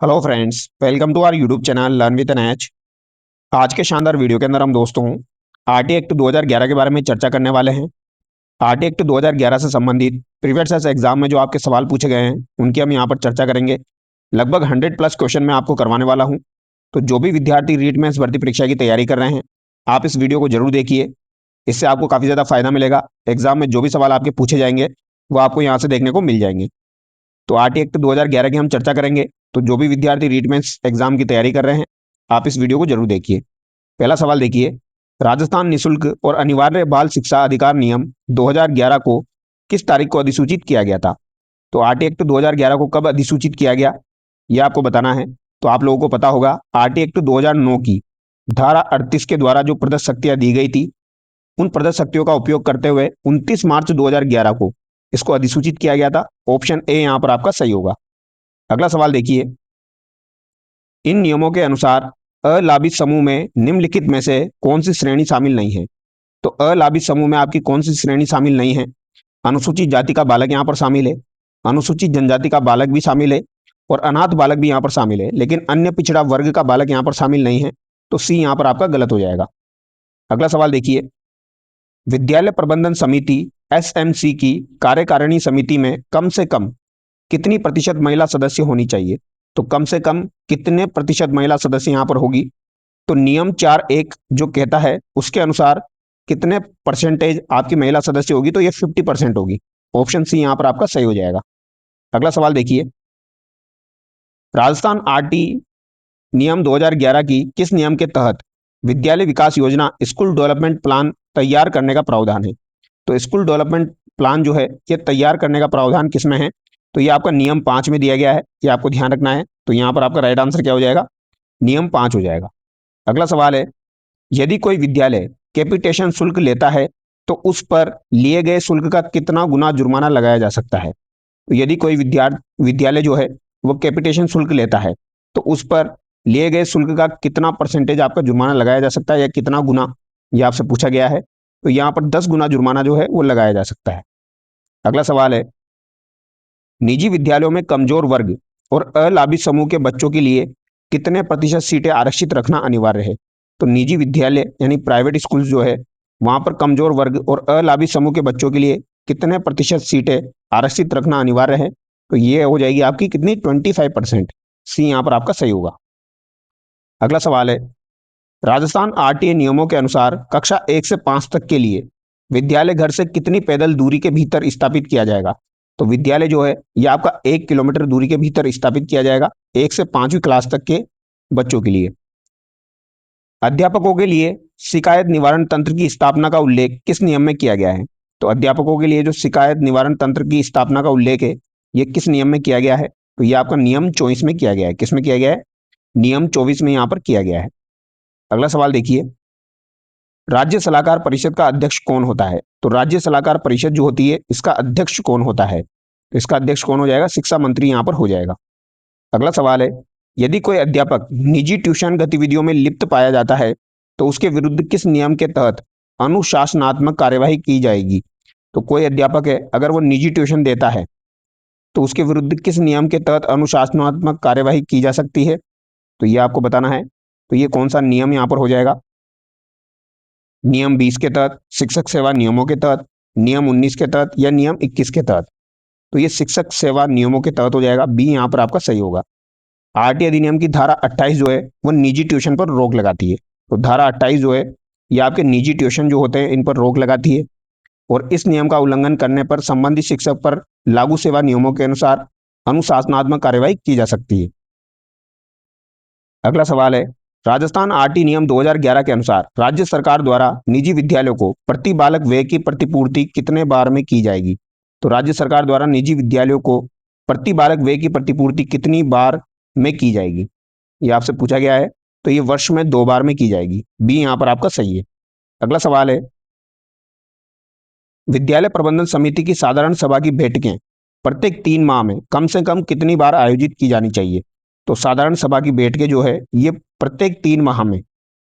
Hello friends, welcome to our YouTube channel learn with N H. आज के शानदार video के अंदर हम दोस्तों आरटी एक्ट 2011 के बारे में चर्चा करने वाले हैं। आरटी एक्ट 2011 से संबंधित प्रीवियस एग्जाम में जो आपके सवाल पूछे गए हैं उनकी हम यहाँ पर चर्चा करेंगे। लगभग 100+ क्वेश्चन मैं आपको करवाने वाला हूँ। तो जो भी विद्यार्थी रीट मेंस भर्ती परीक्षा की तैयारी कर रहे हैं, आप इस वीडियो को जरूर देखिए। इससे आपको काफ़ी ज़्यादा फायदा मिलेगा। एग्जाम में जो भी सवाल आपके पूछे जाएंगे वो आपको यहाँ से देखने को मिल जाएंगे। तो आरटी एक्ट 2011 की हम चर्चा करेंगे। तो जो भी विद्यार्थी रीट मेंस एग्जाम की तैयारी कर रहे हैं, आप इस वीडियो को जरूर देखिए। पहला सवाल देखिए, राजस्थान निशुल्क और अनिवार्य बाल शिक्षा अधिकार नियम 2011 को किस तारीख को अधिसूचित किया गया था? तो आरटी एक्ट 2011 को कब अधिसूचित किया गया, यह आपको बताना है। तो आप लोगों को पता होगा, आरटी एक्ट 2009 की धारा 38 के द्वारा जो प्रदत्त शक्तियां दी गई थी, उन प्रदत्त शक्तियों का उपयोग करते हुए 29 मार्च 2011 को इसको अधिसूचित किया गया था। ऑप्शन ए यहां पर आपका सही होगा। अगला सवाल देखिए, इन नियमों के अनुसार अलाभित समूह में निम्नलिखित में से कौन सी श्रेणी शामिल नहीं है? तो अलाभित समूह में आपकी कौन सी श्रेणी शामिल नहीं है? अनुसूचित जाति का बालक यहां पर शामिल है, अनुसूचित जनजाति का बालक भी शामिल है और अनाथ बालक भी यहां पर शामिल है, लेकिन अन्य पिछड़ा वर्ग का बालक यहां पर शामिल नहीं है। तो सी यहां पर आपका गलत हो जाएगा। अगला सवाल देखिए, विद्यालय प्रबंधन समिति एसएमसी की कार्यकारिणी समिति में कम से कम कितनी प्रतिशत महिला सदस्य होनी चाहिए? तो कम से कम कितने प्रतिशत महिला सदस्य यहां पर होगी? तो नियम 4(1) जो कहता है उसके अनुसार कितने परसेंटेज आपकी महिला सदस्य होगी? तो ये 50% होगी। ऑप्शन सी यहां पर आपका सही हो जाएगा। अगला सवाल देखिए, राजस्थान आरटी नियम 2011 की किस नियम के तहत विद्यालय विकास योजना स्कूल डेवलपमेंट प्लान तैयार करने का प्रावधान है? तो स्कूल डेवलपमेंट प्लान जो है ये तैयार करने का प्रावधान किस में है? तो ये आपका नियम 5 में दिया गया है, ये आपको ध्यान रखना है। तो यहां पर आपका राइट आंसर क्या हो जाएगा? नियम 5 हो जाएगा। अगला सवाल है, यदि कोई विद्यालय कैपिटेशन शुल्क लेता है तो उस पर लिए गए शुल्क का कितना गुना जुर्माना लगाया जा सकता है? तो यदि कोई विद्यालय जो है वो कैपिटेशन शुल्क लेता है तो उस पर लिए गए शुल्क का कितना परसेंटेज आपका जुर्माना लगाया जा सकता है या कितना गुना, ये आपसे पूछा गया है। तो यहाँ पर 10 गुना जुर्माना जो है वो लगाया जा सकता है। अगला सवाल है, निजी विद्यालयों में कमजोर वर्ग और अलाभित समूह के बच्चों के लिए कितने प्रतिशत सीटें आरक्षित रखना अनिवार्य है? तो निजी विद्यालय यानी प्राइवेट स्कूल जो है वहां पर कमजोर वर्ग और अलाभित समूह के बच्चों के लिए कितने प्रतिशत सीटें आरक्षित रखना अनिवार्य है? तो ये हो जाएगी आपकी कितनी? 25%। सी यहां पर आपका सही होगा। अगला सवाल है, राजस्थान आरटीए नियमों के अनुसार कक्षा 1 से 5 तक के लिए विद्यालय घर से कितनी पैदल दूरी के भीतर स्थापित किया जाएगा? तो विद्यालय जो है यह आपका 1 किलोमीटर दूरी के भीतर स्थापित किया जाएगा 1 से 5वीं क्लास तक के बच्चों के लिए। अध्यापकों के लिए शिकायत निवारण तंत्र की स्थापना का उल्लेख किस नियम में किया गया है? तो अध्यापकों के लिए जो शिकायत निवारण तंत्र की स्थापना का उल्लेख है ये किस नियम में किया गया है? तो ये आपका नियम 24 में किया गया है। किस में किया गया है? नियम 24 में यहां पर किया गया है। अगला सवाल देखिए, राज्य सलाहकार परिषद का अध्यक्ष कौन होता है? तो राज्य सलाहकार परिषद जो होती है इसका अध्यक्ष कौन होता है? तो इसका अध्यक्ष कौन हो जाएगा? शिक्षा मंत्री यहां पर हो जाएगा। अगला सवाल है, यदि कोई अध्यापक निजी ट्यूशन गतिविधियों में लिप्त पाया जाता है तो उसके विरुद्ध किस नियम के तहत अनुशासनात्मक कार्यवाही की जाएगी? तो कोई अध्यापक है अगर वो निजी ट्यूशन देता है तो उसके विरुद्ध किस नियम के तहत अनुशासनात्मक कार्यवाही की जा सकती है? तो ये आपको बताना है। तो ये कौन सा नियम यहां पर हो जाएगा? नियम 20 के तहत, शिक्षक सेवा नियमों के तहत, नियम 19 के तहत या नियम 21 के तहत? तो ये शिक्षक सेवा नियमों के तहत हो जाएगा। बी यहां पर आपका सही होगा। आरटी अधिनियम की धारा 28 जो है वो निजी ट्यूशन पर रोक लगाती है। तो धारा 28 जो है ये आपके निजी ट्यूशन जो होते हैं इन पर रोक लगाती है और इस नियम का उल्लंघन करने पर संबंधित शिक्षक पर लागू सेवा नियमों के अनुसार अनुशासनात्मक कार्यवाही की जा सकती है। अगला सवाल है, राजस्थान आरटी नियम 2011 के अनुसार राज्य सरकार द्वारा निजी विद्यालयों को प्रति बालक व्यय की प्रतिपूर्ति कितने बार में की जाएगी? तो राज्य सरकार द्वारा निजी विद्यालयों को प्रति बालक व्यय की प्रतिपूर्ति कितनी बार में की जाएगी? ये आपसे पूछा गया है। तो ये वर्ष में 2 बार में की जाएगी। बी यहां पर आपका सही है। अगला सवाल है, विद्यालय प्रबंधन समिति की साधारण सभा की बैठकें प्रत्येक 3 माह में कम से कम कितनी बार आयोजित की जानी चाहिए? तो साधारण सभा की बैठकें जो है ये प्रत्येक 3 माह में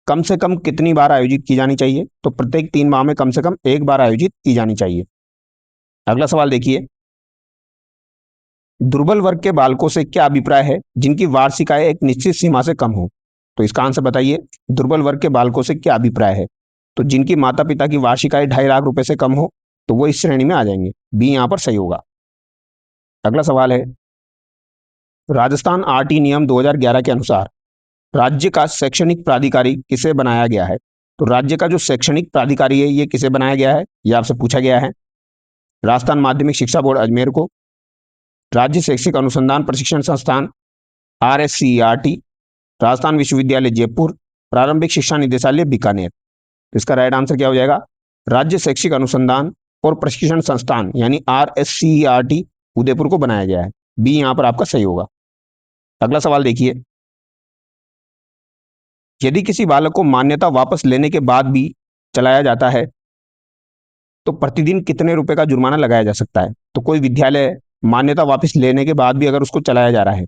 कम से कम कितनी बार आयोजित की जानी चाहिए? तो प्रत्येक 3 माह में कम से कम 1 बार आयोजित की जानी चाहिए। अगला सवाल देखिए, दुर्बल वर्ग के बालकों से क्या अभिप्राय है जिनकी वार्षिक आय एक निश्चित सीमा से कम हो? तो इसका आंसर बताइए, दुर्बल वर्ग के बालकों से क्या अभिप्राय है? तो जिनकी माता पिता की वार्षिक आय 2.5 लाख रुपए से कम हो, तो वो इस श्रेणी में आ जाएंगे। बी यहां पर सही होगा। अगला सवाल है, राजस्थान आरटी नियम 2011 के अनुसार राज्य का शैक्षणिक प्राधिकारी किसे बनाया गया है? तो राज्य का जो शैक्षणिक प्राधिकारी है ये किसे बनाया गया है, ये आपसे पूछा गया है। राजस्थान माध्यमिक शिक्षा बोर्ड अजमेर को, राज्य शैक्षिक अनुसंधान प्रशिक्षण संस्थान RSCERT, राजस्थान विश्वविद्यालय जयपुर, प्रारंभिक शिक्षा निदेशालय बीकानेर। तो इसका राइट आंसर क्या हो जाएगा? राज्य शैक्षिक अनुसंधान और प्रशिक्षण संस्थान यानी RSCERT उदयपुर को बनाया गया है। बी यहां पर आपका सही होगा। अगला सवाल देखिए, यदि किसी बालक को मान्यता वापस लेने के बाद भी चलाया जाता है तो प्रतिदिन कितने रुपए का जुर्माना लगाया जा सकता है? तो कोई विद्यालय मान्यता वापस लेने के बाद भी अगर उसको चलाया जा रहा है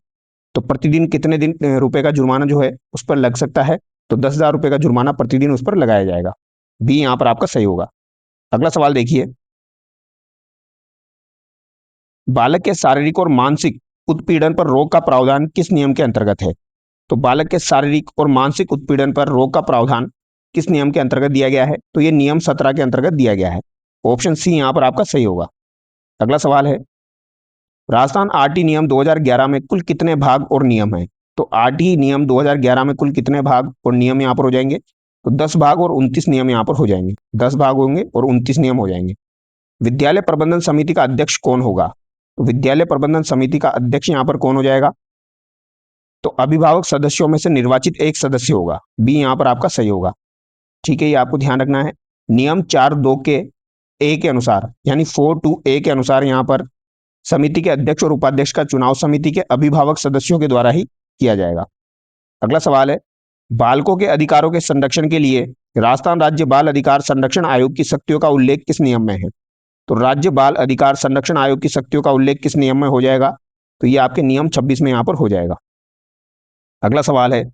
तो प्रतिदिन कितने दिन रुपए का जुर्माना जो है उस पर लग सकता है? तो 10,000 रुपए का जुर्माना प्रतिदिन उस पर लगाया जाएगा। बी यहां पर आपका सही होगा। अगला सवाल देखिए, बालक के शारीरिक और मानसिक उत्पीड़न पर रोक का प्रावधान किस नियम के अंतर्गत है? तो बालक के शारीरिक और मानसिक उत्पीड़न पर रोक का प्रावधान किस नियम के अंतर्गत दिया गया है? तो ये नियम 17 के अंतर्गत दिया गया है। ऑप्शन सी यहां पर आपका सही होगा। अगला सवाल है, राजस्थान आरटी नियम 2011 में कुल कितने भाग और नियम हैं? तो आरटी नियम 2011 में कुल कितने भाग और नियम यहां पर हो जाएंगे? तो 10 भाग और 29 नियम यहां पर हो जाएंगे। 10 भाग होंगे और 29 नियम हो जाएंगे। विद्यालय प्रबंधन समिति का अध्यक्ष कौन होगा? तो विद्यालय प्रबंधन समिति का अध्यक्ष यहां पर कौन हो जाएगा? तो अभिभावक सदस्यों में से निर्वाचित एक सदस्य होगा। बी यहां पर आपका सही होगा। ठीक है, ये आपको ध्यान रखना है। नियम 4(2) के ए के अनुसार यानी 4(2)A के अनुसार यहां पर समिति के अध्यक्ष और उपाध्यक्ष का चुनाव समिति के अभिभावक सदस्यों के द्वारा ही किया जाएगा। अगला सवाल है, बालकों के अधिकारों के संरक्षण के लिए राजस्थान राज्य बाल अधिकार संरक्षण आयोग की शक्तियों का उल्लेख किस नियम में है? तो राज्य बाल अधिकार संरक्षण आयोग की शक्तियों का उल्लेख किस नियम में हो जाएगा? तो ये आपके नियम 26 में यहां पर हो जाएगा। अगला सवाल है,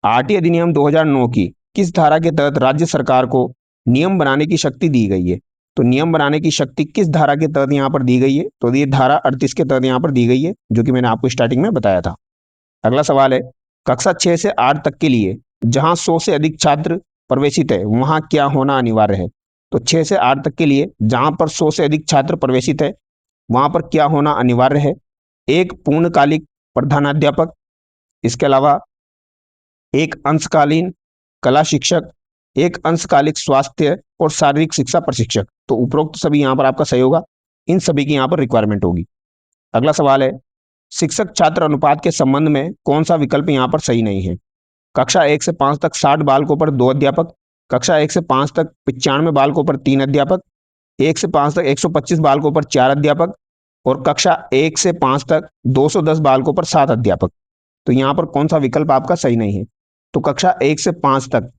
आरटी अधिनियम 2009 की किस धारा के तहत राज्य सरकार को नियम बनाने की शक्ति दी गई है? तो नियम बनाने की शक्ति किस धारा के तहत यहां पर दी गई है? तो ये धारा 38 के तहत यहां पर दी गई है, जो कि मैंने आपको स्टार्टिंग में बताया था। अगला सवाल है, कक्षा 6 से 8 तक के लिए जहां 100 से अधिक छात्र प्रवेशित है वहां क्या होना अनिवार्य है? तो 6 से 8 तक के लिए जहां पर 100 से अधिक छात्र प्रवेशित है वहां पर क्या होना अनिवार्य है? एक पूर्णकालिक प्रधानाध्यापक, इसके अलावा एक अंशकालीन कला शिक्षक, एक अंशकालिक स्वास्थ्य और शारीरिक शिक्षा प्रशिक्षक। तो उपरोक्त सभी यहां पर आपका सही होगा। इन सभी की यहां पर रिक्वायरमेंट होगी। अगला सवाल है, शिक्षक छात्र अनुपात के संबंध में कौन सा विकल्प यहां पर सही नहीं है? कक्षा 1 से 5 तक 60 बालकों पर 2 अध्यापक, कक्षा 1 से 5 तक 95 बालकों पर 3 अध्यापक, 1 से 5 तक 125 बालकों पर 4 अध्यापक और कक्षा 1 से 5 तक 210 बालकों पर 7 अध्यापक। तो यहां पर कौन सा विकल्प आपका सही नहीं है? तो कक्षा 1 से 5 तक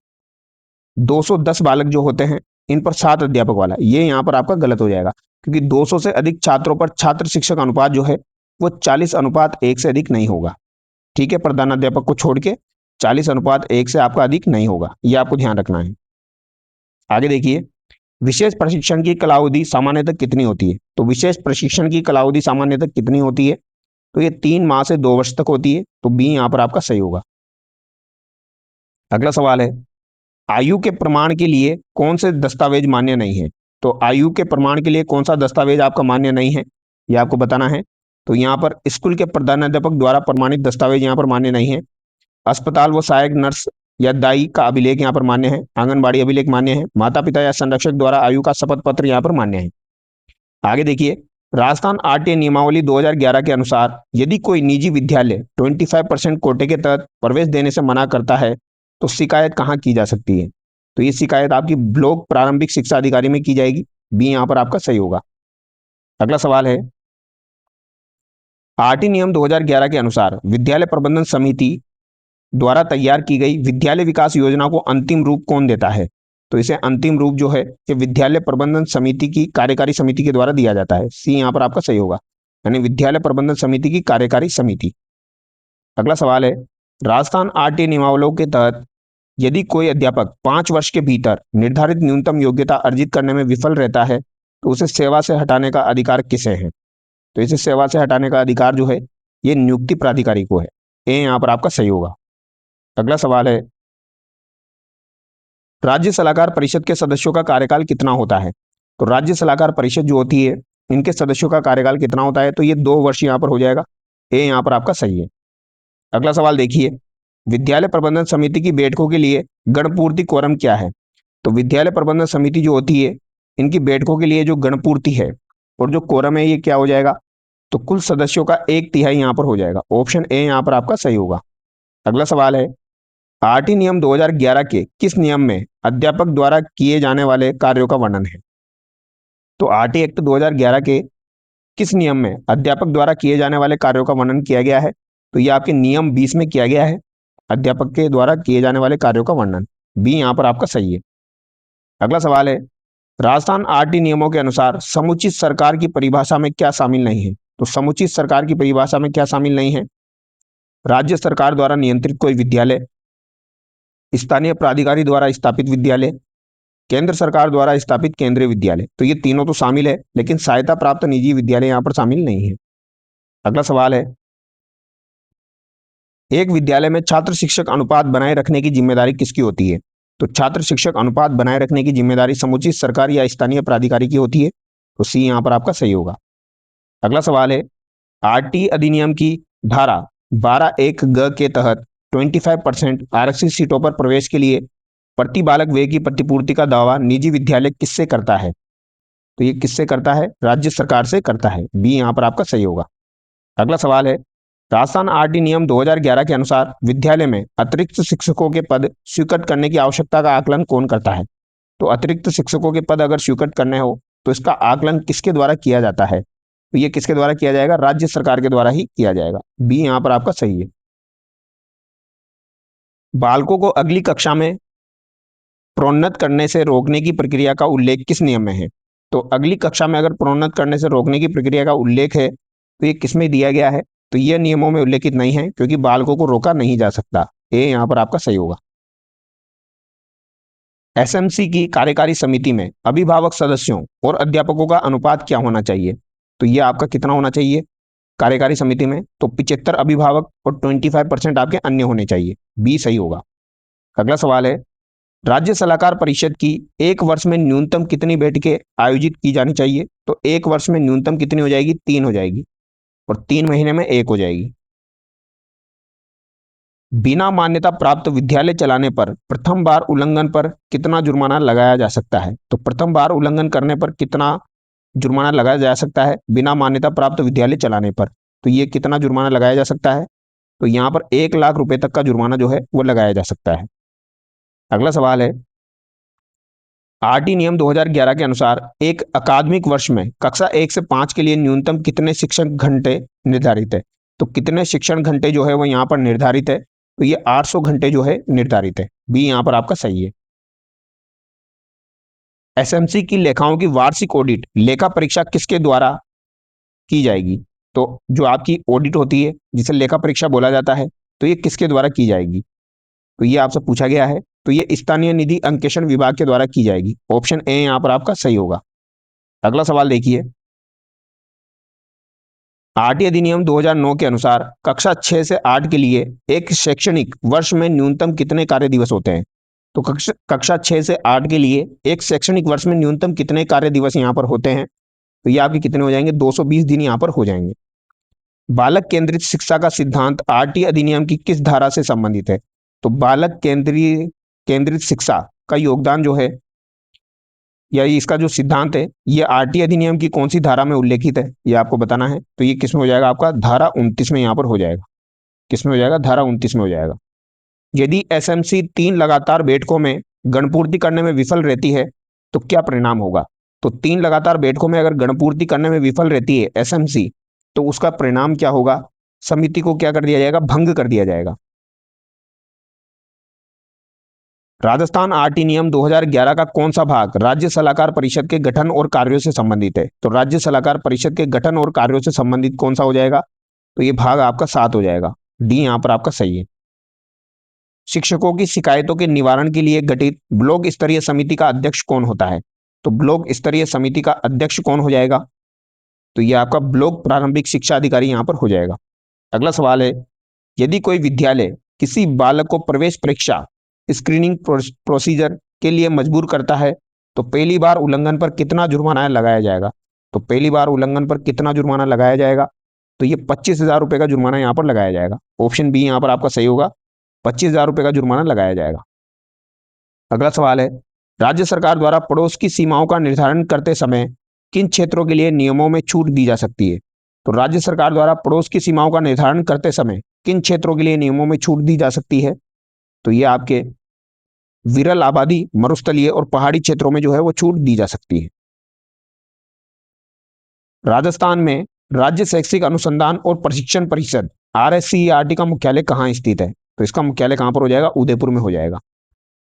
210 बालक जो होते हैं इन पर 7 अध्यापक वाला, ये यहां पर आपका गलत हो जाएगा, क्योंकि 200 से अधिक छात्रों पर छात्र शिक्षक अनुपात जो है वो 40:1 से अधिक नहीं होगा। ठीक है, प्रधानाध्यापक को छोड़ के 40:1 से आपका अधिक नहीं होगा, यह आपको ध्यान रखना है। आगे देखिए, विशेष प्रशिक्षण की कालावधि सामान्यतः कितनी होती है? तो विशेष प्रशिक्षण की कालावधि सामान्यतः कितनी होती है? तो ये 3 माह से 2 वर्ष तक होती है। तो बी यहां पर आपका सही होगा। अगला सवाल है, आयु के प्रमाण के लिए कौन से दस्तावेज मान्य नहीं है? तो आयु के प्रमाण के लिए कौन सा दस्तावेज आपका मान्य नहीं है, यह आपको बताना है। तो यहाँ पर स्कूल के प्रधानाध्यापक द्वारा प्रमाणित दस्तावेज यहाँ पर मान्य नहीं है। अस्पताल व सहायक नर्स या दाई का अभिलेख यहाँ पर मान्य है। आंगनबाड़ी अभिलेख मान्य है। माता पिता या संरक्षक द्वारा आयु का शपथ पत्र यहाँ पर मान्य है। आगे देखिए, राजस्थान आरटीए नियमावली 2011 के अनुसार यदि कोई निजी विद्यालय 25% कोटे के तहत प्रवेश देने से मना करता है तो शिकायत कहाँ की जा सकती है? तो ये शिकायत आपकी ब्लॉक प्रारंभिक शिक्षा अधिकारी में की जाएगी। बी यहाँ पर आपका सही होगा। अगला सवाल है, आरटी नियम 2011 के अनुसार विद्यालय प्रबंधन समिति द्वारा तैयार की गई विद्यालय विकास योजना को अंतिम रूप कौन देता है? तो इसे अंतिम रूप जो है ये विद्यालय प्रबंधन समिति की कार्यकारी समिति के द्वारा दिया जाता है। सी यहाँ पर आपका सही होगा, यानी विद्यालय प्रबंधन समिति की कार्यकारी समिति। अगला सवाल है, राजस्थान आरटी नियमावलियों के तहत यदि कोई अध्यापक 5 वर्ष के भीतर निर्धारित न्यूनतम योग्यता अर्जित करने में विफल रहता है तो उसे सेवा से हटाने का अधिकार किसे है? तो इसे सेवा से हटाने का अधिकार जो है ये नियुक्ति प्राधिकारी को है। ए यहाँ पर आपका सही होगा। अगला सवाल है, राज्य सलाहकार परिषद के सदस्यों का कार्यकाल कितना होता है? तो राज्य सलाहकार परिषद जो होती है इनके सदस्यों का कार्यकाल कितना होता है? तो ये 2 वर्ष यहाँ पर हो जाएगा। ए यहाँ पर आपका सही है। अगला सवाल देखिए, विद्यालय प्रबंधन समिति की बैठकों के लिए गणपूर्ति कोरम क्या है? तो विद्यालय प्रबंधन समिति जो होती है इनकी बैठकों के लिए जो गणपूर्ति है और जो कोरम है ये क्या हो जाएगा? तो कुल सदस्यों का 1/3 यहाँ पर हो जाएगा। ऑप्शन ए यहाँ पर आपका सही होगा। अगला सवाल है, आरटी नियम 2011 के किस नियम में अध्यापक द्वारा किए जाने वाले कार्यों का वर्णन है? तो आरटी एक्ट 2011 के किस नियम में अध्यापक द्वारा किए जाने वाले कार्यों का वर्णन किया गया है? तो ये आपके नियम 20 में किया गया है, अध्यापक के द्वारा किए जाने वाले कार्यों का वर्णन। बी यहाँ पर आपका सही है। अगला सवाल है, राजस्थान आरटी नियमों के अनुसार समुचित सरकार की परिभाषा में क्या शामिल नहीं है? तो समुचित सरकार की परिभाषा में क्या शामिल नहीं है? राज्य सरकार द्वारा नियंत्रित कोई विद्यालय, स्थानीय प्राधिकारी द्वारा स्थापित विद्यालय, केंद्र सरकार द्वारा स्थापित केंद्रीय विद्यालय। तो ये तीनों तो शामिल है, लेकिन सहायता प्राप्त निजी विद्यालय यहाँ पर शामिल नहीं है। अगला सवाल है, एक विद्यालय में छात्र शिक्षक अनुपात बनाए रखने की जिम्मेदारी किसकी होती है? तो छात्र शिक्षक अनुपात बनाए रखने की जिम्मेदारी समुचित सरकार या स्थानीय प्राधिकारी की होती है। तो सी यहाँ पर आपका सही होगा। अगला सवाल है, आरटी अधिनियम की धारा 12(1) के तहत 25% आरक्षित सीटों पर प्रवेश के लिए प्रति बालक व्यय की प्रतिपूर्ति का दावा निजी विद्यालय किससे करता है? तो ये किससे करता है? राज्य सरकार से करता है। बी यहाँ पर आपका सही होगा। अगला सवाल है, राजस्थान आरटी नियम 2011 के अनुसार विद्यालय में अतिरिक्त शिक्षकों के पद स्वीकृत करने की आवश्यकता का आकलन कौन करता है? तो अतिरिक्त शिक्षकों के पद अगर स्वीकृत करने हो तो इसका आकलन किसके द्वारा किया जाता है? तो ये किसके द्वारा किया जाएगा? राज्य सरकार के द्वारा ही किया जाएगा। बी यहाँ पर आपका सही है। बालकों को अगली कक्षा में प्रोन्नत करने से रोकने की प्रक्रिया का उल्लेख किस नियम में है? तो अगली कक्षा में अगर प्रोन्नत करने से रोकने की प्रक्रिया का उल्लेख है तो ये किसमें दिया गया है? तो ये नियमों में उल्लेखित नहीं है, क्योंकि बालकों को रोका नहीं जा सकता। ए यहाँ पर आपका सही होगा। एसएमसी की कार्यकारी समिति में अभिभावक सदस्यों और अध्यापकों का अनुपात क्या होना चाहिए? तो ये आपका कितना होना चाहिए कार्यकारी समिति में? तो 75 अभिभावक और 25% आपके अन्य होने चाहिए। बी सही होगा। अगला सवाल है, राज्य सलाहकार परिषद की एक वर्ष में न्यूनतम कितनी बैठकें आयोजित की जानी चाहिए? तो एक वर्ष में न्यूनतम कितनी हो जाएगी? 3 हो जाएगी, और 3 महीने में 1 हो जाएगी। बिना मान्यता प्राप्त विद्यालय चलाने पर प्रथम बार उल्लंघन पर कितना जुर्माना लगाया जा सकता है? तो प्रथम बार उल्लंघन करने पर कितना जुर्माना लगाया जा सकता है बिना मान्यता प्राप्त विद्यालय चलाने पर? तो ये कितना जुर्माना लगाया जा सकता है? तो यहाँ पर 1 लाख रुपए तक का जुर्माना जो है वो लगाया जा सकता है। अगला सवाल है, आरटी नियम 2011 के अनुसार एक अकादमिक वर्ष में कक्षा 1 से 5 के लिए न्यूनतम कितने शिक्षण घंटे निर्धारित है? तो कितने शिक्षण घंटे जो है वो यहाँ पर निर्धारित है? तो ये 800 घंटे जो है निर्धारित है। बी यहाँ पर आपका सही है। एसएमसी की लेखाओं की वार्षिक ऑडिट लेखा परीक्षा किसके द्वारा की जाएगी? तो जो आपकी ऑडिट होती है जिसे लेखा परीक्षा बोला जाता है, तो ये किसके द्वारा की जाएगी? तो ये आपसे पूछा गया है। तो ये स्थानीय निधि अंकेक्षण विभाग के द्वारा की जाएगी। ऑप्शन ए यहाँ पर आपका सही होगा। अगला सवाल देखिए, आरटी अधिनियम 2009 के अनुसार कक्षा 6 से 8 के लिए एक शैक्षणिक वर्ष में न्यूनतम कितने कार्य दिवस होते हैं? तो कक्षा 6 से 8 के लिए एक शैक्षणिक वर्ष में न्यूनतम कितने कार्य दिवस यहाँ पर होते हैं? तो ये आपके कितने हो जाएंगे? 220 दिन यहाँ पर हो जाएंगे। बालक केंद्रित शिक्षा का सिद्धांत आरटी अधिनियम की किस धारा से संबंधित है? तो बालक केंद्रित शिक्षा का योगदान जो है या इसका जो सिद्धांत है ये आरटी अधिनियम की कौन सी धारा में उल्लेखित है, ये आपको बताना है। तो ये किसमें हो जाएगा? आपका धारा 29 में यहाँ पर हो जाएगा। किसमें हो जाएगा? धारा 29 में हो जाएगा। यदि एसएमसी 3 लगातार बैठकों में गणपूर्ति करने में विफल रहती है तो क्या परिणाम होगा? तो 3 लगातार बैठकों में अगर गणपूर्ति करने में विफल रहती है एसएमसी, तो उसका परिणाम क्या होगा? समिति को क्या कर दिया जाएगा? भंग कर दिया जाएगा। राजस्थान आरटी नियम 2011 का कौन सा भाग राज्य सलाहकार परिषद के गठन और कार्यों से संबंधित है? तो राज्य सलाहकार परिषद के गठन और कार्यों से संबंधित कौन सा हो जाएगा? तो ये भाग आपका 7 हो जाएगा। डी यहाँ पर आपका सही है। शिक्षकों की शिकायतों के निवारण के लिए गठित ब्लॉक स्तरीय समिति का अध्यक्ष कौन होता है? तो ब्लॉक स्तरीय समिति का अध्यक्ष कौन हो जाएगा? तो ये आपका ब्लॉक प्रारंभिक शिक्षा अधिकारी यहाँ पर हो जाएगा। अगला सवाल है, यदि कोई विद्यालय किसी बालक को प्रवेश परीक्षा स्क्रीनिंग प्रोसीजर के लिए मजबूर करता है तो पहली बार उल्लंघन पर कितना जुर्माना लगाया जाएगा? तो पहली बार उल्लंघन पर कितना जुर्माना लगाया जाएगा? तो ये 25,000 रुपए का जुर्माना यहाँ पर लगाया जाएगा। ऑप्शन बी यहाँ पर आपका सही होगा, 25,000 रुपए का जुर्माना लगाया जाएगा। अगला सवाल है, राज्य सरकार द्वारा पड़ोस की सीमाओं का निर्धारण करते समय किन क्षेत्रों के लिए नियमों में छूट दी जा सकती है? तो राज्य सरकार द्वारा पड़ोस की सीमाओं का निर्धारण करते समय किन क्षेत्रों के लिए नियमों में छूट दी जा सकती है? तो ये आपके विरल आबादी, मरुस्थलीय और पहाड़ी क्षेत्रों में जो है वो छूट दी जा सकती है। राजस्थान में राज्य शैक्षिक अनुसंधान और प्रशिक्षण परिषद RSCERT का मुख्यालय कहाँ स्थित है? तो इसका मुख्यालय कहां पर हो जाएगा? उदयपुर में हो जाएगा।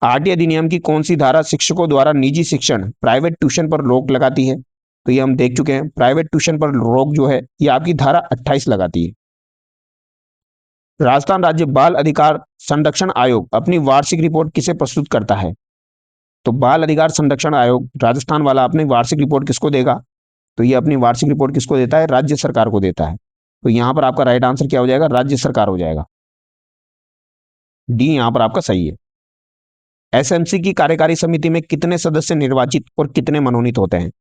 आरटी अधिनियम की कौन सी धारा शिक्षकों द्वारा निजी शिक्षण प्राइवेट ट्यूशन पर रोक लगाती है? तो ये हम देख चुके हैं, प्राइवेट ट्यूशन पर रोक जो है ये आपकी धारा 28 लगाती है। राजस्थान राज्य बाल अधिकार संरक्षण आयोग अपनी वार्षिक रिपोर्ट किसे प्रस्तुत करता है? तो बाल अधिकार संरक्षण आयोग राजस्थान वाला अपनी वार्षिक रिपोर्ट किसको देगा? तो ये अपनी वार्षिक रिपोर्ट किसको देता है? राज्य सरकार को देता है। तो यहां पर आपका राइट आंसर क्या हो जाएगा? राज्य सरकार हो जाएगा। डी यहां पर आपका सही है। एसएमसी की कार्यकारी समिति में कितने सदस्य निर्वाचित और कितने मनोनीत होते हैं?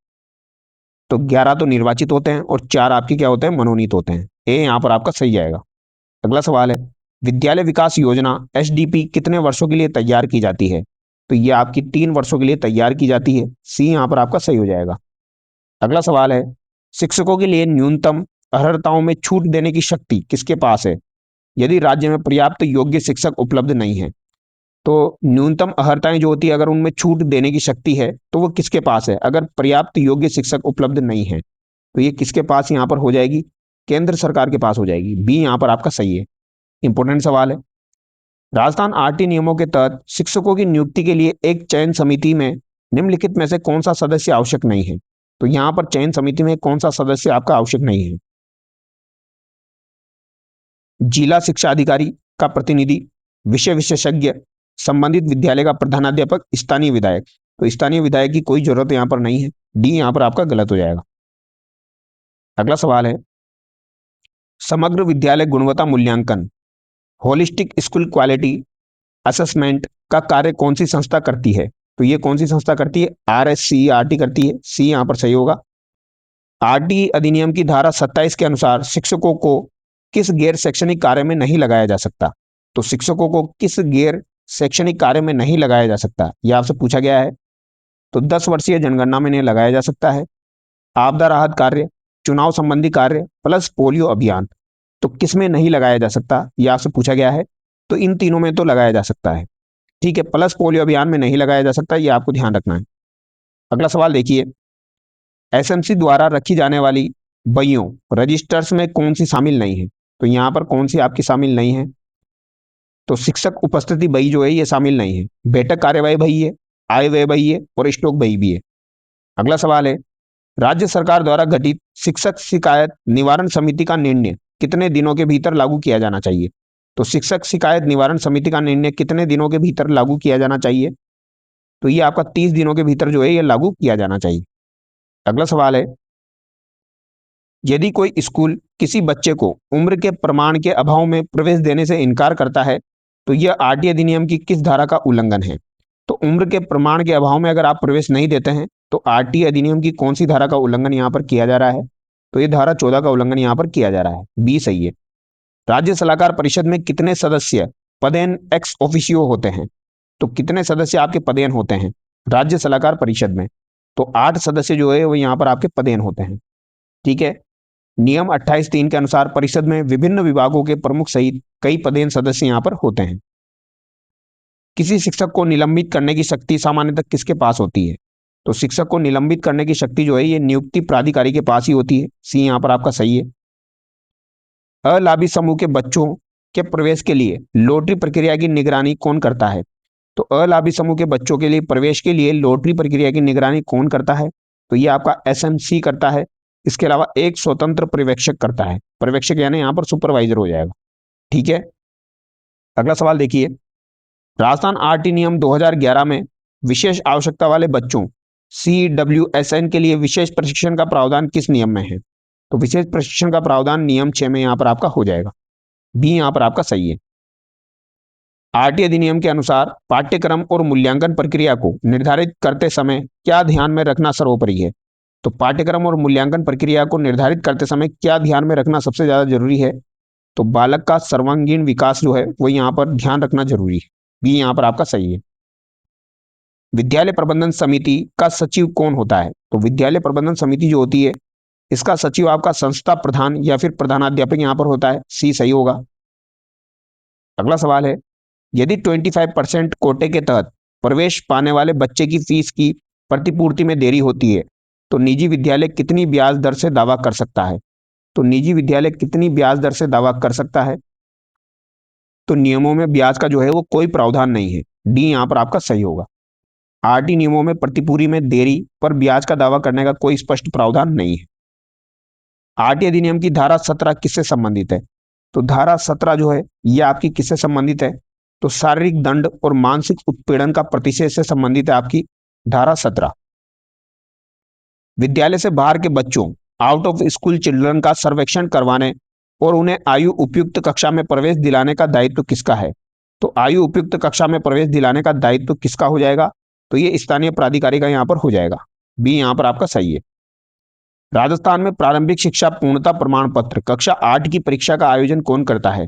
तो 11 तो निर्वाचित होते हैं और 4 आपके क्या होते हैं? मनोनीत होते हैं। ए यहां पर आपका सही जाएगा। अगला सवाल है, विद्यालय विकास योजना SDP कितने वर्षों के लिए तैयार की जाती है? तो ये आपकी 3 वर्षों के लिए तैयार की जाती है। सी यहां पर आपका सही हो जाएगा। अगला सवाल है, शिक्षकों के लिए न्यूनतम अर्हताओं में छूट देने की शक्ति किसके पास है यदि राज्य में पर्याप्त योग्य शिक्षक उपलब्ध नहीं है? तो न्यूनतम अर्हताएं जो होती है अगर उनमें छूट देने की शक्ति है तो वो किसके पास है? अगर पर्याप्त योग्य शिक्षक उपलब्ध नहीं है तो ये किसके पास यहां पर हो जाएगी? केंद्र सरकार के पास हो जाएगी। बी यहां पर आपका सही है। इंपॉर्टेंट सवाल है, राजस्थान RT नियमों के तहत शिक्षकों की नियुक्ति के लिए एक चयन समिति में निम्नलिखित में से कौन सा सदस्य आवश्यक नहीं है? तो यहां पर चयन समिति में कौन सा सदस्य आपका आवश्यक नहीं है? जिला शिक्षा अधिकारी का प्रतिनिधि, विषय विशेषज्ञ, संबंधित विद्यालय का प्रधानाध्यापक, स्थानीय विधायक। तो स्थानीय विधायक की कोई जरूरत यहां पर नहीं है। डी यहां पर आपका गलत हो जाएगा। अगला सवाल है, समग्र विद्यालय गुणवत्ता मूल्यांकन होलिस्टिक स्कूल क्वालिटी असेसमेंट का कार्य कौन सी संस्था करती है? तो ये कौन सी संस्था करती है? RSCERT करती है। सी यहां पर सही होगा। RT अधिनियम की धारा 27 के अनुसार शिक्षकों को किस गैर शैक्षणिक कार्य में नहीं लगाया जा सकता? तो शिक्षकों को किस गैर शैक्षणिक कार्य में नहीं लगाया जा सकता यह आपसे पूछा गया है। तो 10 वर्षीय जनगणना में नहीं लगाया जा सकता है, आपदा राहत कार्य, चुनाव संबंधी कार्य प्लस पोलियो अभियान। तो किस में नहीं लगाया जा सकता यह आपसे पूछा गया है। तो इन तीनों में तो लगाया जा सकता है, ठीक है, प्लस पोलियो अभियान में नहीं लगाया जा सकता, यह आपको ध्यान रखना है। अगला सवाल देखिए, SMC द्वारा रखी जाने वाली बहियों रजिस्टर्स में कौन सी शामिल नहीं है? तो यहां पर कौन सी आपकी शामिल नहीं है? तो शिक्षक उपस्थिति बही जो है ये शामिल नहीं है, बैठक कार्यवाही बही है, आय व्यय बही है और स्टॉक बही भी है। अगला सवाल है, राज्य सरकार द्वारा गठित शिक्षक शिकायत निवारण समिति का निर्णय कितने दिनों के भीतर लागू किया जाना चाहिए? तो शिक्षक शिकायत निवारण समिति का निर्णय कितने दिनों के भीतर लागू किया जाना चाहिए? तो ये आपका 30 दिनों के भीतर जो है ये लागू किया जाना चाहिए। अगला सवाल है, यदि कोई स्कूल किसी बच्चे को उम्र के प्रमाण के अभाव में प्रवेश देने से इनकार करता है तो यह RT अधिनियम की किस धारा का उल्लंघन है? तो उम्र के प्रमाण के अभाव में अगर आप प्रवेश नहीं देते हैं तो RT अधिनियम की कौन सी धारा का उल्लंघन यहां पर किया जा रहा है? तो ये धारा 14 का उल्लंघन यहां पर किया जा रहा है। बी सही है। राज्य सलाहकार परिषद में कितने सदस्य पदेन एक्स ऑफिशियो होते हैं? तो कितने सदस्य आपके पदेन होते हैं राज्य सलाहकार परिषद में? तो 8 सदस्य जो है वो यहां पर आपके पदेन होते हैं, ठीक है। नियम 28(3) के अनुसार परिषद में विभिन्न विभागों के प्रमुख सहित कई पदेन सदस्य यहां पर होते हैं। किसी शिक्षक को निलंबित करने की शक्ति सामान्यतः किसके पास होती है? तो शिक्षक को निलंबित करने की शक्ति जो है ये नियुक्ति प्राधिकारी के पास ही होती है। सी यहां पर आपका सही है। अलाभी समूह के बच्चों के प्रवेश के लिए लॉटरी प्रक्रिया की निगरानी कौन करता है? तो अलाभी समूह के बच्चों के लिए प्रवेश के लिए लॉटरी प्रक्रिया की निगरानी कौन करता है? तो ये आपका SMC करता है। इसके अलावा एक स्वतंत्र पर्यवेक्षक करता है। पर्यवेक्षक यानी यहां पर सुपरवाइजर हो जाएगा, ठीक है। अगला सवाल देखिए, राजस्थान RT नियम 2011 में विशेष आवश्यकता वाले बच्चों CWSN के लिए विशेष प्रशिक्षण का प्रावधान किस नियम में है? तो विशेष प्रशिक्षण का प्रावधान नियम 6 में यहां पर आपका हो जाएगा। बी यहां पर आपका सही है। आरटीए अधिनियम के अनुसार पाठ्यक्रम और मूल्यांकन प्रक्रिया को निर्धारित करते समय क्या ध्यान में रखना सर्वोपरि है? तो पाठ्यक्रम और मूल्यांकन प्रक्रिया को निर्धारित करते समय क्या ध्यान में रखना सबसे ज्यादा जरूरी है? तो बालक का सर्वांगीण विकास जो है वो यहाँ पर ध्यान रखना जरूरी है। बी यहाँ पर आपका सही है। विद्यालय प्रबंधन समिति का सचिव कौन होता है? तो विद्यालय प्रबंधन समिति जो होती है इसका सचिव आपका संस्था प्रधान या फिर प्रधानाध्यापक यहाँ पर होता है। सी सही होगा। अगला सवाल है, यदि 25% कोटे के तहत प्रवेश पाने वाले बच्चे की फीस की प्रतिपूर्ति में देरी होती है तो निजी विद्यालय कितनी ब्याज दर से दावा कर सकता है? तो निजी विद्यालय कितनी ब्याज दर से दावा कर सकता है? तो नियमों में ब्याज का जो है वो कोई प्रावधान नहीं है। डी यहां पर आपका सही होगा। आरटी नियमों में प्रतिपूर्ति में देरी पर ब्याज का दावा करने का कोई स्पष्ट प्रावधान नहीं है। आरटी अधिनियम की धारा 17 किससे संबंधित है? तो धारा 17 जो है ये आपकी किससे संबंधित है? तो शारीरिक दंड और मानसिक उत्पीड़न का प्रतिषेध से संबंधित है आपकी धारा 17। विद्यालय से बाहर के बच्चों, आउट ऑफ स्कूल चिल्ड्रन का सर्वेक्षण करवाने और उन्हें आयु उपयुक्त कक्षा में प्रवेश दिलाने का दायित्व किसका है? तो आयु उपयुक्त कक्षा में प्रवेश दिलाने का दायित्व किसका हो जाएगा? तो ये स्थानीय प्राधिकारी का यहां पर हो जाएगा। बी यहां पर आपका सही है। राजस्थान में प्रारंभिक शिक्षा पूर्णता प्रमाण पत्र कक्षा 8 की परीक्षा का आयोजन कौन करता है?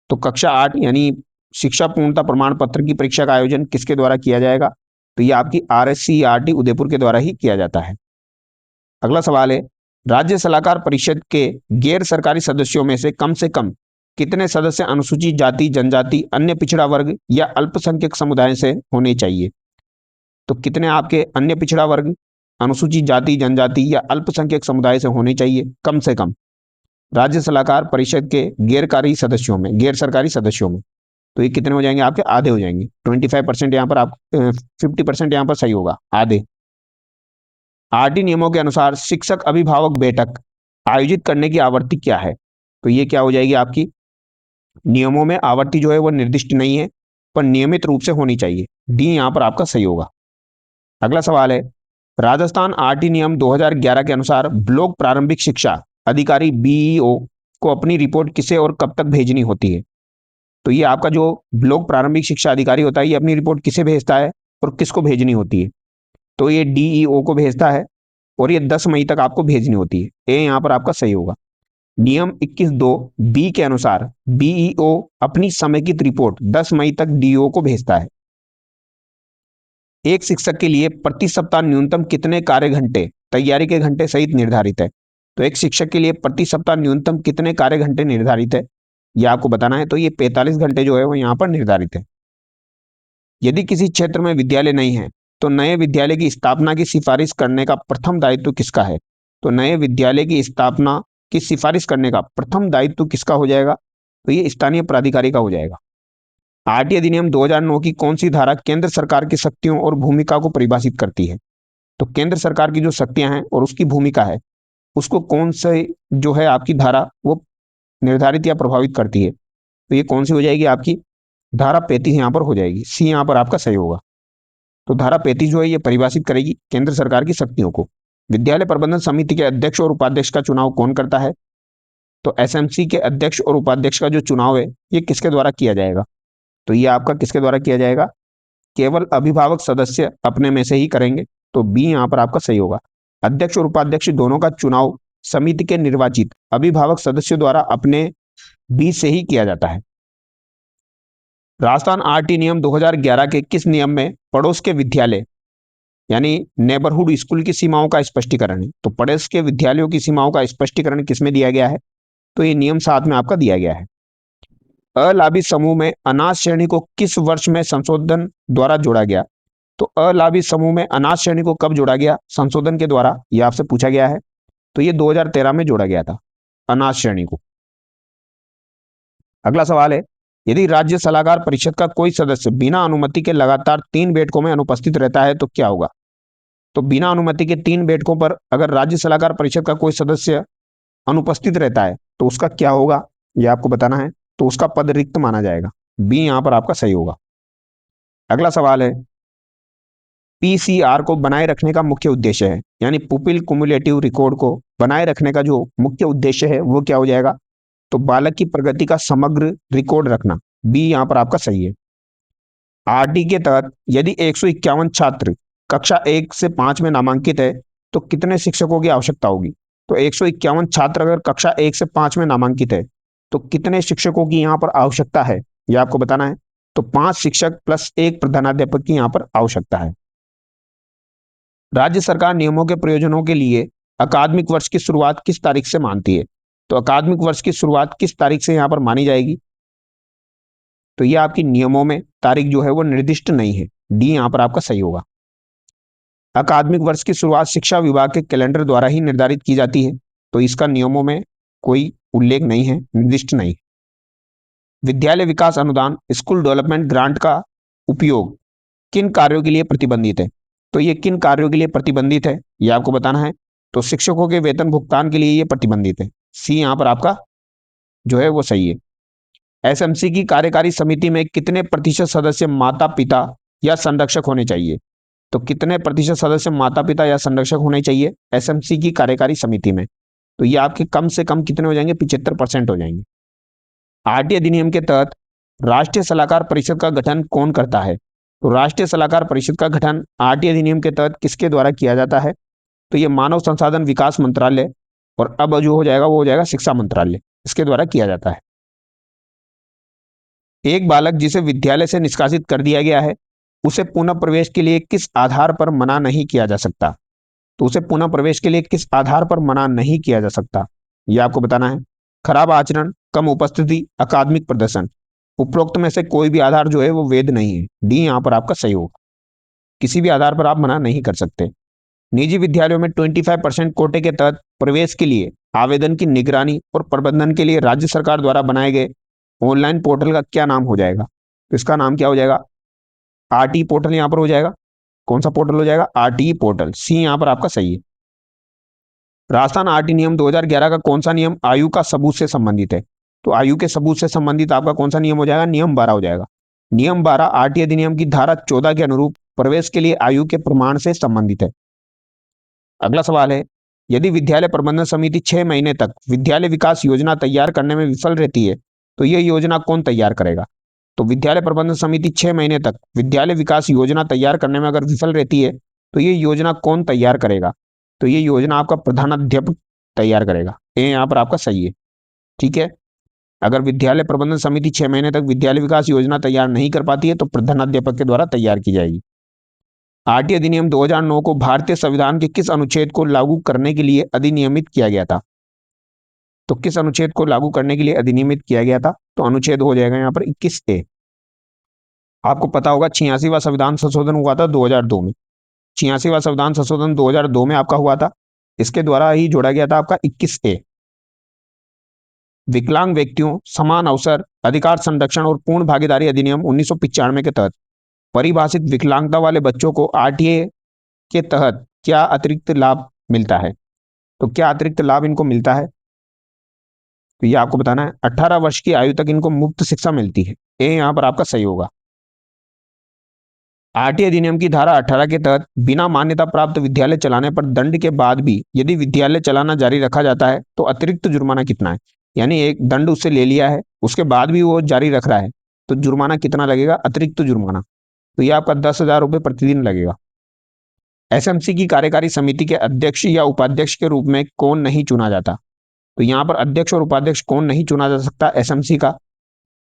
तो कक्षा 8 यानी शिक्षा पूर्णता प्रमाण पत्र की परीक्षा का आयोजन किसके द्वारा किया जाएगा? तो ये आपकी RSCERT उदयपुर के द्वारा ही किया जाता है। अगला सवाल है, राज्य सलाहकार परिषद के गैर सरकारी सदस्यों में से कम कितने सदस्य अनुसूचित जाति, जनजाति, अन्य पिछड़ा वर्ग या अल्पसंख्यक समुदाय से होने चाहिए? तो कितने आपके अन्य पिछड़ा वर्ग, अनुसूचित जाति, जनजाति या अल्पसंख्यक समुदाय से होने चाहिए कम से कम राज्य सलाहकार परिषद के गैर सरकारी सदस्यों में? तो ये कितने हो जाएंगे आपके? आधे हो जाएंगे। 25% यहाँ पर आप 50% यहाँ पर सही होगा, आधे। आरटी नियमों के अनुसार शिक्षक अभिभावक बैठक आयोजित करने की आवृत्ति क्या है? तो ये क्या हो जाएगी आपकी? नियमों में आवृत्ति जो है वो निर्दिष्ट नहीं है पर नियमित रूप से होनी चाहिए। डी यहां पर आपका सही होगा। अगला सवाल है, राजस्थान आरटी नियम 2011 के अनुसार ब्लॉक प्रारंभिक शिक्षा अधिकारी BEO को अपनी रिपोर्ट किसे और कब तक भेजनी होती है? तो ये आपका जो ब्लॉक प्रारंभिक शिक्षा अधिकारी होता है ये अपनी रिपोर्ट किसे भेजता है और किसको भेजनी होती है? तो ये DEO को भेजता है और ये 10 मई तक आपको भेजनी होती है। ए यहां पर आपका सही होगा। नियम 21(2)B के अनुसार BEO अपनी समेकित रिपोर्ट 10 मई तक DEO को भेजता है। एक शिक्षक के लिए प्रति सप्ताह न्यूनतम कितने कार्य घंटे तैयारी के घंटे सहित निर्धारित है? तो एक शिक्षक के लिए प्रति सप्ताह न्यूनतम कितने कार्य घंटे निर्धारित है यह आपको बताना है। तो ये 45 घंटे जो है वो यहां पर निर्धारित है। यदि किसी क्षेत्र में विद्यालय नहीं है तो नए विद्यालय की स्थापना की सिफारिश करने का प्रथम दायित्व किसका है? तो नए विद्यालय की स्थापना की सिफारिश करने का प्रथम दायित्व किसका हो जाएगा? तो ये स्थानीय प्राधिकारी का हो जाएगा। आरटी अधिनियम 2009 की कौन सी धारा केंद्र सरकार की शक्तियों और भूमिका को परिभाषित करती है? तो केंद्र सरकार की जो शक्तियां हैं और उसकी भूमिका है उसको कौन से जो है आपकी धारा वो निर्धारित या प्रभावित करती है? तो ये कौन सी हो जाएगी आपकी? धारा 35 यहां पर हो जाएगी। सी यहां पर आपका सही होगा। तो धारा 35 जो है ये परिभाषित करेगी केंद्र सरकार की शक्तियों को। विद्यालय प्रबंधन समिति के अध्यक्ष और उपाध्यक्ष का चुनाव कौन करता है? तो SMC के अध्यक्ष और उपाध्यक्ष का जो चुनाव है ये किसके द्वारा किया जाएगा? तो ये आपका किसके द्वारा किया जाएगा? केवल अभिभावक सदस्य अपने में से ही करेंगे। तो बी यहां पर आपका सही होगा। अध्यक्ष और उपाध्यक्ष दोनों का चुनाव समिति के निर्वाचित अभिभावक सदस्यों द्वारा अपने बीच से ही किया जाता है। राजस्थान आरटी नियम 2011 के किस नियम में पड़ोस के विद्यालय यानी नेबरहुड स्कूल की सीमाओं का स्पष्टीकरण है? तो पड़ोस के विद्यालयों की सीमाओं का स्पष्टीकरण किसमें दिया गया है? तो ये नियम 7 में आपका दिया गया है। अलाभित समूह में अनाथ श्रेणी को किस वर्ष में संशोधन द्वारा जोड़ा गया? तो अलाभित समूह में अनाथ श्रेणी को कब जोड़ा गया संशोधन के द्वारा? यह आपसे पूछा गया है। तो ये 2013 में जोड़ा गया था अनाथ श्रेणी को। अगला सवाल है, यदि राज्य सलाहकार परिषद का कोई सदस्य बिना अनुमति के लगातार 3 बैठकों में अनुपस्थित रहता है तो क्या होगा? तो बिना अनुमति के 3 बैठकों पर अगर राज्य सलाहकार परिषद का कोई सदस्य अनुपस्थित रहता है तो उसका क्या होगा यह आपको बताना है। तो उसका पद रिक्त माना जाएगा। बी यहां पर आपका सही होगा। अगला सवाल है, पीसीआर को बनाए रखने का मुख्य उद्देश्य है, यानी पुपिल कुमुलेटिव रिकॉर्ड को बनाए रखने का जो मुख्य उद्देश्य है वो क्या हो जाएगा? तो बालक की प्रगति का समग्र रिकॉर्ड रखना। बी यहाँ पर आपका सही है। आरटी के तहत यदि 151 छात्र कक्षा 1 से 5 में नामांकित है तो कितने शिक्षकों की आवश्यकता होगी? तो 151 छात्र अगर कक्षा 1 से 5 में नामांकित है तो कितने शिक्षकों की यहाँ पर आवश्यकता है, ये आपको बताना है। तो 5 शिक्षक प्लस 1 प्रधानाध्यापक की यहाँ पर आवश्यकता है। राज्य सरकार नियमों के प्रयोजनों के लिए अकादमिक वर्ष की शुरुआत किस तारीख से मानती है? तो अकादमिक वर्ष की शुरुआत किस तारीख से यहाँ पर मानी जाएगी? तो ये आपकी नियमों में तारीख जो है वो निर्दिष्ट नहीं है। डी यहाँ पर आपका सही होगा। अकादमिक वर्ष की शुरुआत शिक्षा विभाग के कैलेंडर द्वारा ही निर्धारित की जाती है, तो इसका नियमों में कोई उल्लेख नहीं है, निर्दिष्ट नहीं। विद्यालय विकास अनुदान स्कूल डेवलपमेंट ग्रांट का उपयोग किन कार्यों के लिए प्रतिबंधित है? तो ये किन कार्यों के लिए प्रतिबंधित है ये आपको बताना है। तो शिक्षकों के वेतन भुगतान के लिए ये प्रतिबंधित है। सी यहाँ पर आपका जो है वो सही है। एसएमसी की कार्यकारी समिति में कितने प्रतिशत सदस्य माता पिता या संरक्षक होने चाहिए? तो कितने प्रतिशत सदस्य माता पिता या संरक्षक होने चाहिए एसएमसी की कार्यकारी समिति में? तो ये आपके कम से कम कितने हो जाएंगे? 75% हो जाएंगे। आरटी अधिनियम के तहत राष्ट्रीय सलाहकार परिषद का गठन कौन करता है? तो राष्ट्रीय सलाहकार परिषद का गठन आरटी अधिनियम के तहत किसके द्वारा किया जाता है? तो ये मानव संसाधन विकास मंत्रालय और अब जो हो जाएगा वो हो जाएगा शिक्षा मंत्रालय, इसके द्वारा किया जाता है। एक बालक जिसे विद्यालय से निष्कासित कर दिया गया है उसे पुनः प्रवेश के लिए किस आधार पर मना नहीं किया जा सकता? तो उसे पुनः प्रवेश के लिए किस आधार पर मना नहीं किया जा सकता, यह आपको बताना है। खराब आचरण, कम उपस्थिति, अकादमिक प्रदर्शन। उपरोक्त में से कोई भी आधार जो है वो वैध नहीं है। डी यहाँ पर आपका सही होगा। किसी भी आधार पर आप मना नहीं कर सकते। निजी विद्यालयों में 25% कोटे के तहत प्रवेश के लिए आवेदन की निगरानी और प्रबंधन के लिए राज्य सरकार द्वारा बनाए गए ऑनलाइन पोर्टल का क्या नाम हो जाएगा? तो इसका नाम क्या हो जाएगा? आरटी पोर्टल यहाँ पर हो जाएगा। कौन सा पोर्टल हो जाएगा? RT portal. सी यहाँ पर आपका सही है। राजस्थान आरटी नियम 2011 का कौन सा नियम आयु का सबूत से संबंधित है? तो आयु के सबूत से संबंधित आपका कौन सा नियम हो जाएगा? नियम 12 हो जाएगा। नियम 12 आरटी अधिनियम की धारा 14 के अनुरूप प्रवेश के लिए आयु के प्रमाण से संबंधित है। अगला सवाल है, यदि विद्यालय प्रबंधन समिति 6 महीने तक विद्यालय विकास योजना तैयार करने में विफल रहती है तो यह योजना कौन तैयार करेगा? तो विद्यालय प्रबंधन समिति 6 महीने तक विद्यालय विकास योजना तैयार करने में अगर विफल रहती है तो ये योजना कौन तैयार करेगा? तो ये योजना आपका प्रधानाध्यापक तैयार करेगा। ये यहाँ पर आपका सही है। ठीक है, अगर विद्यालय प्रबंधन समिति 6 महीने तक विद्यालय विकास योजना तैयार नहीं कर पाती है तो प्रधानाध्यापक के द्वारा तैयार की जाएगी। आरटी अधिनियम 2009 को भारतीय संविधान के किस अनुच्छेद को लागू करने के लिए अधिनियमित किया गया था? तो किस अनुच्छेद को लागू करने के लिए अधिनियमित किया गया था? तो अनुच्छेद हो जाएगा यहाँ पर 21A। आपको पता होगा 86वां संविधान संशोधन हुआ था 2002 में। 86वां संविधान संशोधन 2002 में आपका हुआ था, इसके द्वारा ही जोड़ा गया था आपका 21A। विकलांग व्यक्तियों समान अवसर अधिकार संरक्षण और पूर्ण भागीदारी अधिनियम 1995 के तहत परिभाषित विकलांगता वाले बच्चों को आरटीए के तहत क्या अतिरिक्त लाभ मिलता है? तो क्या अतिरिक्त लाभ इनको मिलता है? तो ये आपको बताना है। 18 वर्ष की आयु तक इनको मुफ्त शिक्षा मिलती है। ये यहां पर आपका सही होगा। आरटी अधिनियम की धारा 18 के तहत बिना मान्यता प्राप्त विद्यालय चलाने पर दंड के बाद भी यदि विद्यालय चलाना जारी रखा जाता है तो अतिरिक्त जुर्माना कितना है? यानी एक दंड उससे ले लिया है उसके बाद भी वो जारी रख रहा है तो जुर्माना कितना लगेगा? अतिरिक्त जुर्माना। तो ये आपका 10,000 रुपये प्रतिदिन लगेगा। एसएमसी की कार्यकारी समिति के अध्यक्ष या उपाध्यक्ष के रूप में कौन नहीं चुना जाता? तो यहाँ पर अध्यक्ष और उपाध्यक्ष कौन नहीं चुना जा सकता एसएमसी का?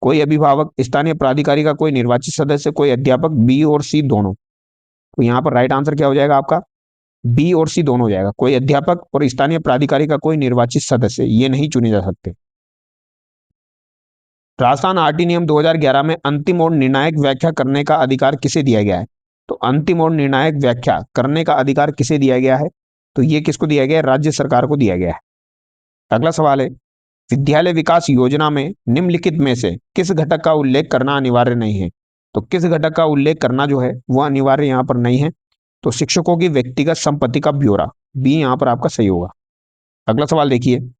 कोई अभिभावक, स्थानीय प्राधिकारी का कोई निर्वाचित सदस्य, कोई अध्यापक, बी और सी दोनों। तो यहाँ पर राइट आंसर क्या हो जाएगा आपका? बी और सी दोनों हो जाएगा। कोई अध्यापक और स्थानीय प्राधिकारी का कोई निर्वाचित सदस्य ये नहीं चुने जा सकते। राजस्थान आरटी नियम 2011 में अंतिम और निर्णायक व्याख्या करने का अधिकार किसे दिया गया है? तो अंतिम और निर्णायक व्याख्या करने का अधिकार किसे दिया गया है? तो ये किसको दिया गया है? राज्य सरकार को दिया गया है। अगला सवाल है, विद्यालय विकास योजना में निम्नलिखित में से किस घटक का उल्लेख करना अनिवार्य नहीं है? तो किस घटक का उल्लेख करना जो है वह अनिवार्य यहाँ पर नहीं है। तो शिक्षकों की व्यक्तिगत संपत्ति का ब्यौरा। बी यहाँ पर आपका सही होगा। अगला सवाल देखिए,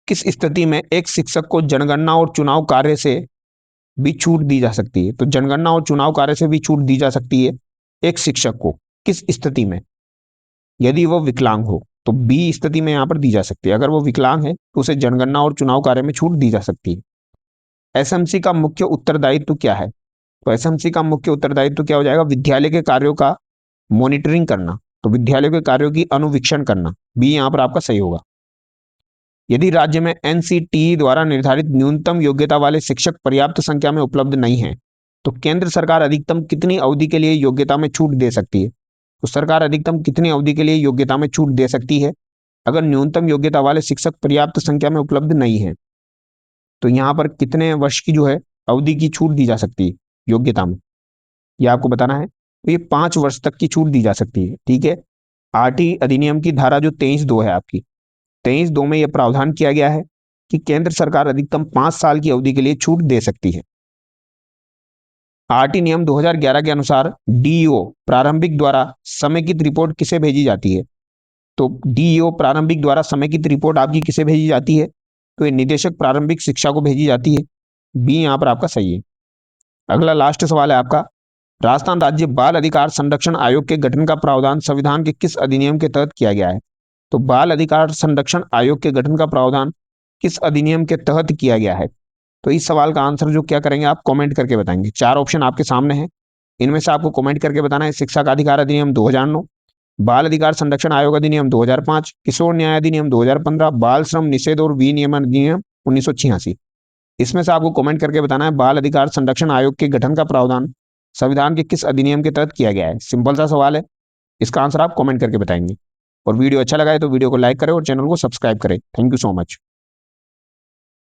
किस स्थिति में एक शिक्षक को जनगणना और चुनाव कार्य से भी छूट दी जा सकती है? तो जनगणना और चुनाव कार्य से भी छूट दी जा सकती है। एक शिक्षक को किस स्थिति में, यदि वह विकलांग हो तो बी स्थिति में यहां पर दी जा सकती है। अगर वो विकलांग है तो उसे जनगणना और चुनाव कार्य में छूट दी जा सकती है। एसएमसी का मुख्य उत्तरदायित्व क्या है? तो एसएमसी का मुख्य उत्तरदायित्व क्या हो जाएगा? विद्यालय के कार्यों का मॉनिटरिंग करना, तो विद्यालय के कार्यों की अनुवीक्षण करना, बी यहां पर आपका सही होगा। यदि राज्य में एनसीटीई द्वारा निर्धारित न्यूनतम योग्यता वाले शिक्षक पर्याप्त संख्या में उपलब्ध नहीं है तो केंद्र सरकार अधिकतम कितनी अवधि के लिए योग्यता में छूट दे सकती है? तो सरकार अधिकतम कितनी अवधि के लिए योग्यता में छूट दे सकती है अगर न्यूनतम योग्यता वाले शिक्षक पर्याप्त संख्या में उपलब्ध नहीं है? तो यहां पर कितने वर्ष की जो है अवधि की छूट दी जा सकती है योग्यता में, यह आपको बताना है। तो ये 5 वर्ष तक की छूट दी जा सकती है। ठीक है। आरटी अधिनियम की धारा जो 23(2) है आपकी, 23(2) में यह प्रावधान किया गया है कि केंद्र सरकार अधिकतम 5 साल की अवधि के लिए छूट दे सकती है। आरटी नियम 2011 के अनुसार डीईओ प्रारंभिक द्वारा समेकित रिपोर्ट किसे भेजी जाती है? तो डीईओ प्रारंभिक द्वारा समेकित रिपोर्ट आपकी किसे भेजी जाती है? तो ये निदेशक प्रारंभिक शिक्षा को भेजी जाती है। बी यहां पर आपका सही है। अगला लास्ट सवाल है आपका, राजस्थान राज्य बाल अधिकार संरक्षण आयोग के गठन का प्रावधान संविधान के किस अधिनियम के तहत किया गया है? तो बाल अधिकार संरक्षण आयोग के गठन का प्रावधान किस अधिनियम के तहत किया गया है? तो इस सवाल का आंसर जो क्या करेंगे आप कमेंट करके बताएंगे। 4 ऑप्शन आपके सामने हैं, इनमें से आपको कमेंट करके बताना है। शिक्षा का अधिकार अधिनियम 2009, बाल अधिकार संरक्षण आयोग अधिनियम 2005, किशोर न्याय अधिनियम 2015, बाल श्रम निषेध और विनियमन अधिनियम 1986। इसमें से आपको कमेंट करके बताना है बाल अधिकार संरक्षण आयोग के गठन का प्रावधान संविधान के किस अधिनियम के तहत किया गया है। सिंपल सा सवाल है, इसका आंसर आप कमेंट करके बताएंगे। और वीडियो अच्छा लगा है तो वीडियो को लाइक करें और चैनल को सब्सक्राइब करें। Thank you so much.